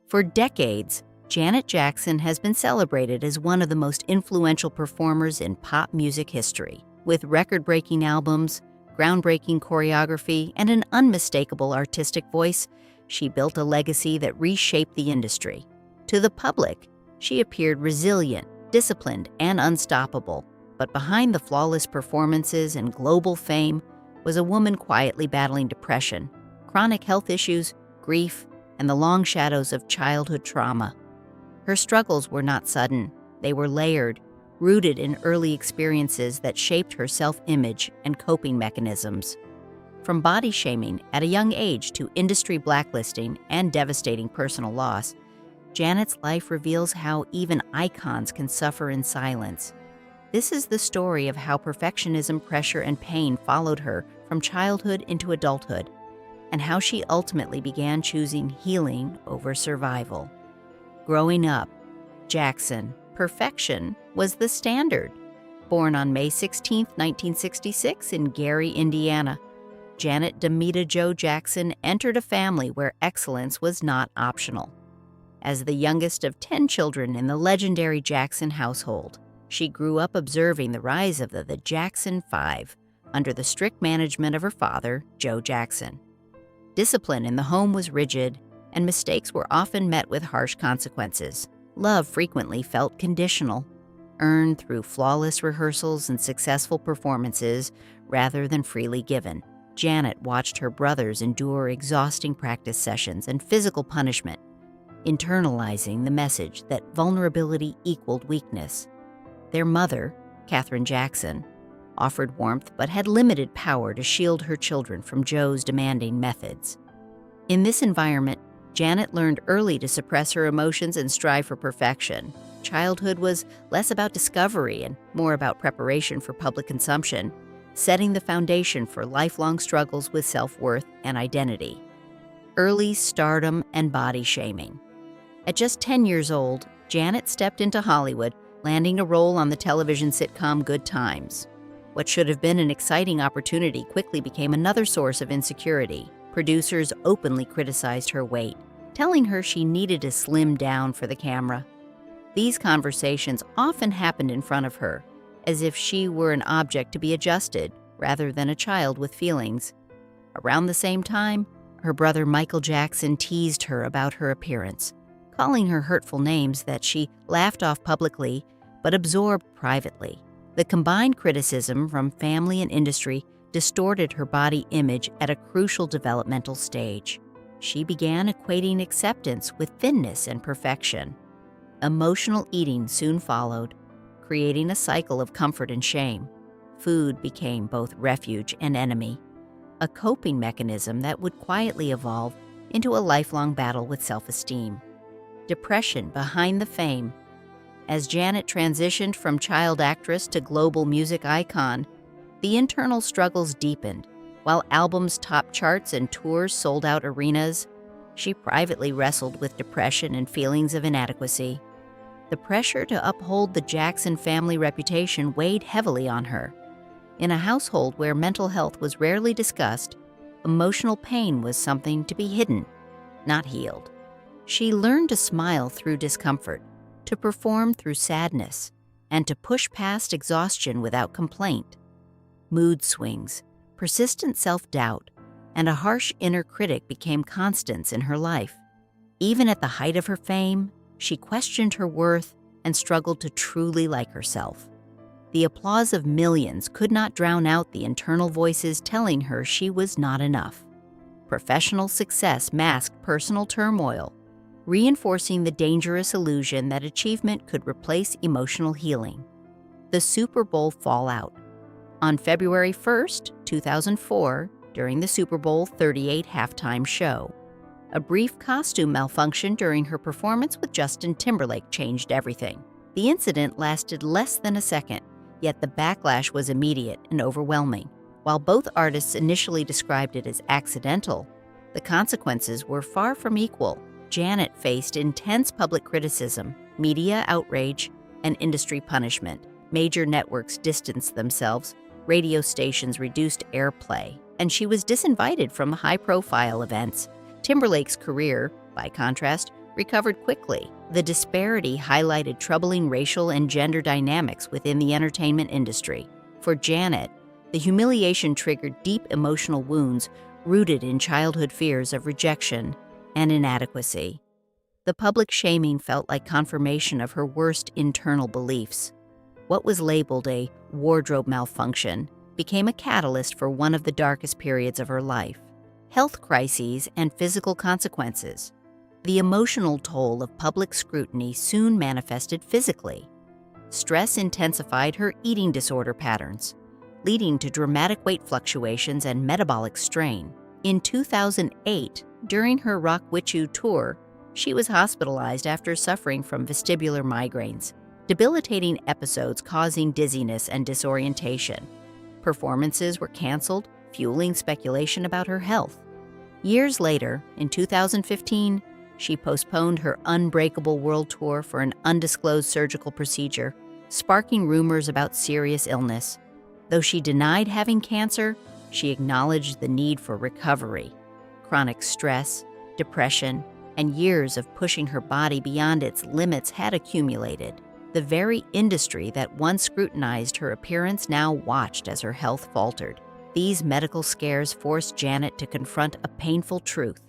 For decades, Janet Jackson has been celebrated as one of the most influential performers in pop music history. With record-breaking albums, groundbreaking choreography, and an unmistakable artistic voice, she built a legacy that reshaped the industry. To the public, she appeared resilient, disciplined, and unstoppable. But behind the flawless performances and global fame was a woman quietly battling depression, chronic health issues, grief, and the long shadows of childhood trauma. Her struggles were not sudden. They were layered, rooted in early experiences that shaped her self-image and coping mechanisms. From body shaming at a young age to industry blacklisting and devastating personal loss, Janet's life reveals how even icons can suffer in silence. This is the story of how perfectionism, pressure, and pain followed her from childhood into adulthood, and how she ultimately began choosing healing over survival. Growing up, Jackson, perfection was the standard. Born on May 16, 1966 in Gary, Indiana, Janet Demita Jo Jackson entered a family where excellence was not optional. As the youngest of 10 children in the legendary Jackson household, she grew up observing the rise of the Jackson Five under the strict management of her father, Joe Jackson. Discipline in the home was rigid, and mistakes were often met with harsh consequences. Love frequently felt conditional, earned through flawless rehearsals and successful performances rather than freely given. Janet watched her brothers endure exhausting practice sessions and physical punishment, internalizing the message that vulnerability equaled weakness. Their mother, Katherine Jackson, offered warmth but had limited power to shield her children from Joe's demanding methods. In this environment, Janet learned early to suppress her emotions and strive for perfection. Childhood was less about discovery and more about preparation for public consumption, setting the foundation for lifelong struggles with self-worth and identity. Early stardom and body shaming. At just 10 years old, Janet stepped into Hollywood, landing a role on the television sitcom Good Times. What should have been an exciting opportunity quickly became another source of insecurity. Producers openly criticized her weight, telling her she needed to slim down for the camera. These conversations often happened in front of her, as if she were an object to be adjusted rather than a child with feelings. Around the same time, her brother Michael Jackson teased her about her appearance, calling her hurtful names that she laughed off publicly but absorbed privately. The combined criticism from family and industry distorted her body image at a crucial developmental stage. She began equating acceptance with thinness and perfection. Emotional eating soon followed, creating a cycle of comfort and shame. Food became both refuge and enemy, a coping mechanism that would quietly evolve into a lifelong battle with self-esteem. Depression behind the fame. As Janet transitioned from child actress to global music icon, the internal struggles deepened. While albums topped charts and tours sold out arenas, she privately wrestled with depression and feelings of inadequacy. The pressure to uphold the Jackson family reputation weighed heavily on her. In a household where mental health was rarely discussed, emotional pain was something to be hidden, not healed. She learned to smile through discomfort, to perform through sadness, and to push past exhaustion without complaint. Mood swings, persistent self-doubt, and a harsh inner critic became constants in her life. Even at the height of her fame, she questioned her worth and struggled to truly like herself. The applause of millions could not drown out the internal voices telling her she was not enough. Professional success masked personal turmoil, reinforcing the dangerous illusion that achievement could replace emotional healing. The Super Bowl fallout. On February 1, 2004, during the Super Bowl 38 halftime show, a brief costume malfunction during her performance with Justin Timberlake changed everything. The incident lasted less than a second, yet the backlash was immediate and overwhelming. While both artists initially described it as accidental, the consequences were far from equal. Janet faced intense public criticism, media outrage, and industry punishment. Major networks distanced themselves, radio stations reduced airplay, and she was disinvited from high-profile events. Timberlake's career, by contrast, recovered quickly. The disparity highlighted troubling racial and gender dynamics within the entertainment industry. For Janet, the humiliation triggered deep emotional wounds rooted in childhood fears of rejection and inadequacy. The public shaming felt like confirmation of her worst internal beliefs. What was labeled a wardrobe malfunction became a catalyst for one of the darkest periods of her life. Health crises and physical consequences. The emotional toll of public scrutiny soon manifested physically. Stress intensified her eating disorder patterns, leading to dramatic weight fluctuations and metabolic strain. In 2008, during her Rock With You tour, she was hospitalized after suffering from vestibular migraines, debilitating episodes causing dizziness and disorientation. Performances were canceled, fueling speculation about her health. Years later, in 2015, she postponed her Unbreakable World Tour for an undisclosed surgical procedure, sparking rumors about serious illness. Though she denied having cancer, she acknowledged the need for recovery. Chronic stress, depression, and years of pushing her body beyond its limits had accumulated. The very industry that once scrutinized her appearance now watched as her health faltered. These medical scares forced Janet to confront a painful truth.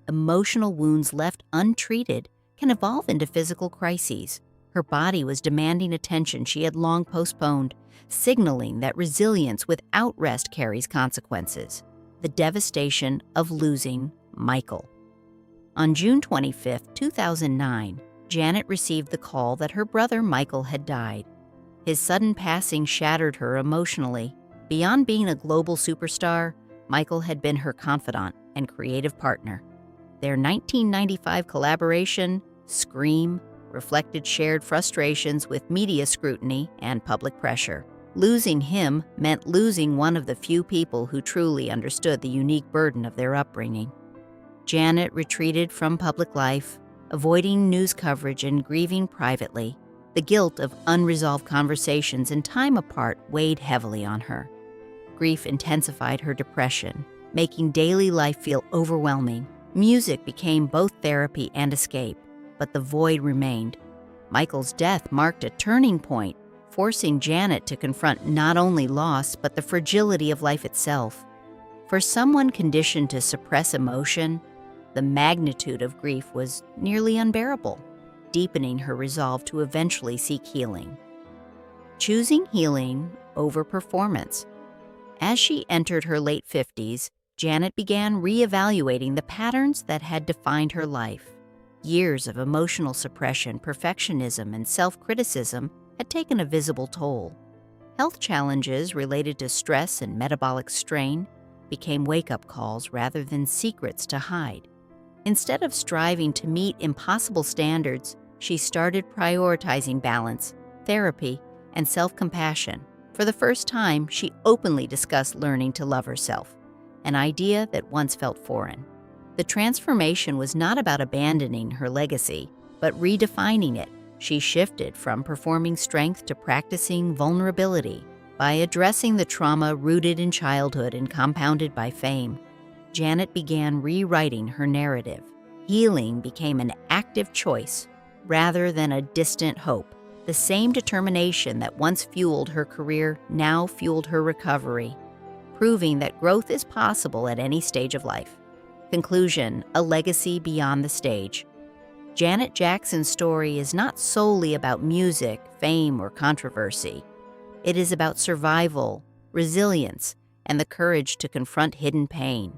Emotional wounds left untreated can evolve into physical crises. Her body was demanding attention she had long postponed, signaling that resilience without rest carries consequences. The devastation of losing Michael. On June 25, 2009, Janet received the call that her brother Michael had died. His sudden passing shattered her emotionally. Beyond being a global superstar, Michael had been her confidant and creative partner. Their 1995 collaboration, Scream, reflected shared frustrations with media scrutiny and public pressure. Losing him meant losing one of the few people who truly understood the unique burden of their upbringing. Janet retreated from public life, avoiding news coverage and grieving privately. The guilt of unresolved conversations and time apart weighed heavily on her. Grief intensified her depression, making daily life feel overwhelming. Music became both therapy and escape, but the void remained. Michael's death marked a turning point, forcing Janet to confront not only loss but the fragility of life itself. For someone conditioned to suppress emotion, the magnitude of grief was nearly unbearable, deepening her resolve to eventually seek healing. Choosing healing over performance. As she entered her late 50s, Janet began reevaluating the patterns that had defined her life. Years of emotional suppression, perfectionism, and self-criticism had taken a visible toll. Health challenges related to stress and metabolic strain became wake-up calls rather than secrets to hide. Instead of striving to meet impossible standards, she started prioritizing balance, therapy, and self-compassion. For the first time, she openly discussed learning to love herself, an idea that once felt foreign. The transformation was not about abandoning her legacy, but redefining it. She shifted from performing strength to practicing vulnerability. By addressing the trauma rooted in childhood and compounded by fame, Janet began rewriting her narrative. Healing became an active choice rather than a distant hope. The same determination that once fueled her career now fueled her recovery, proving that growth is possible at any stage of life. Conclusion: a legacy beyond the stage. Janet Jackson's story is not solely about music, fame, or controversy. It is about survival, resilience, and the courage to confront hidden pain.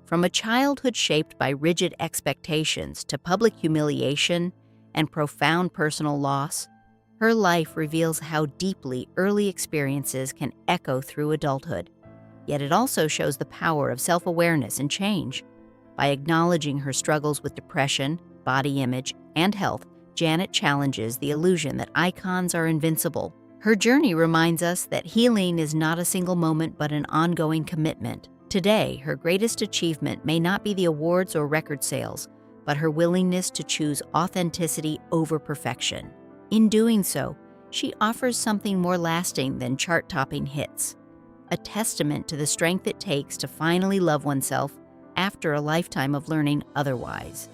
From a childhood shaped by rigid expectations to public humiliation and profound personal loss, her life reveals how deeply early experiences can echo through adulthood. Yet it also shows the power of self-awareness and change. By acknowledging her struggles with depression, body image, and health, Janet challenges the illusion that icons are invincible. Her journey reminds us that healing is not a single moment but an ongoing commitment. Today, her greatest achievement may not be the awards or record sales, but her willingness to choose authenticity over perfection. In doing so, she offers something more lasting than chart-topping hits, a testament to the strength it takes to finally love oneself after a lifetime of learning otherwise.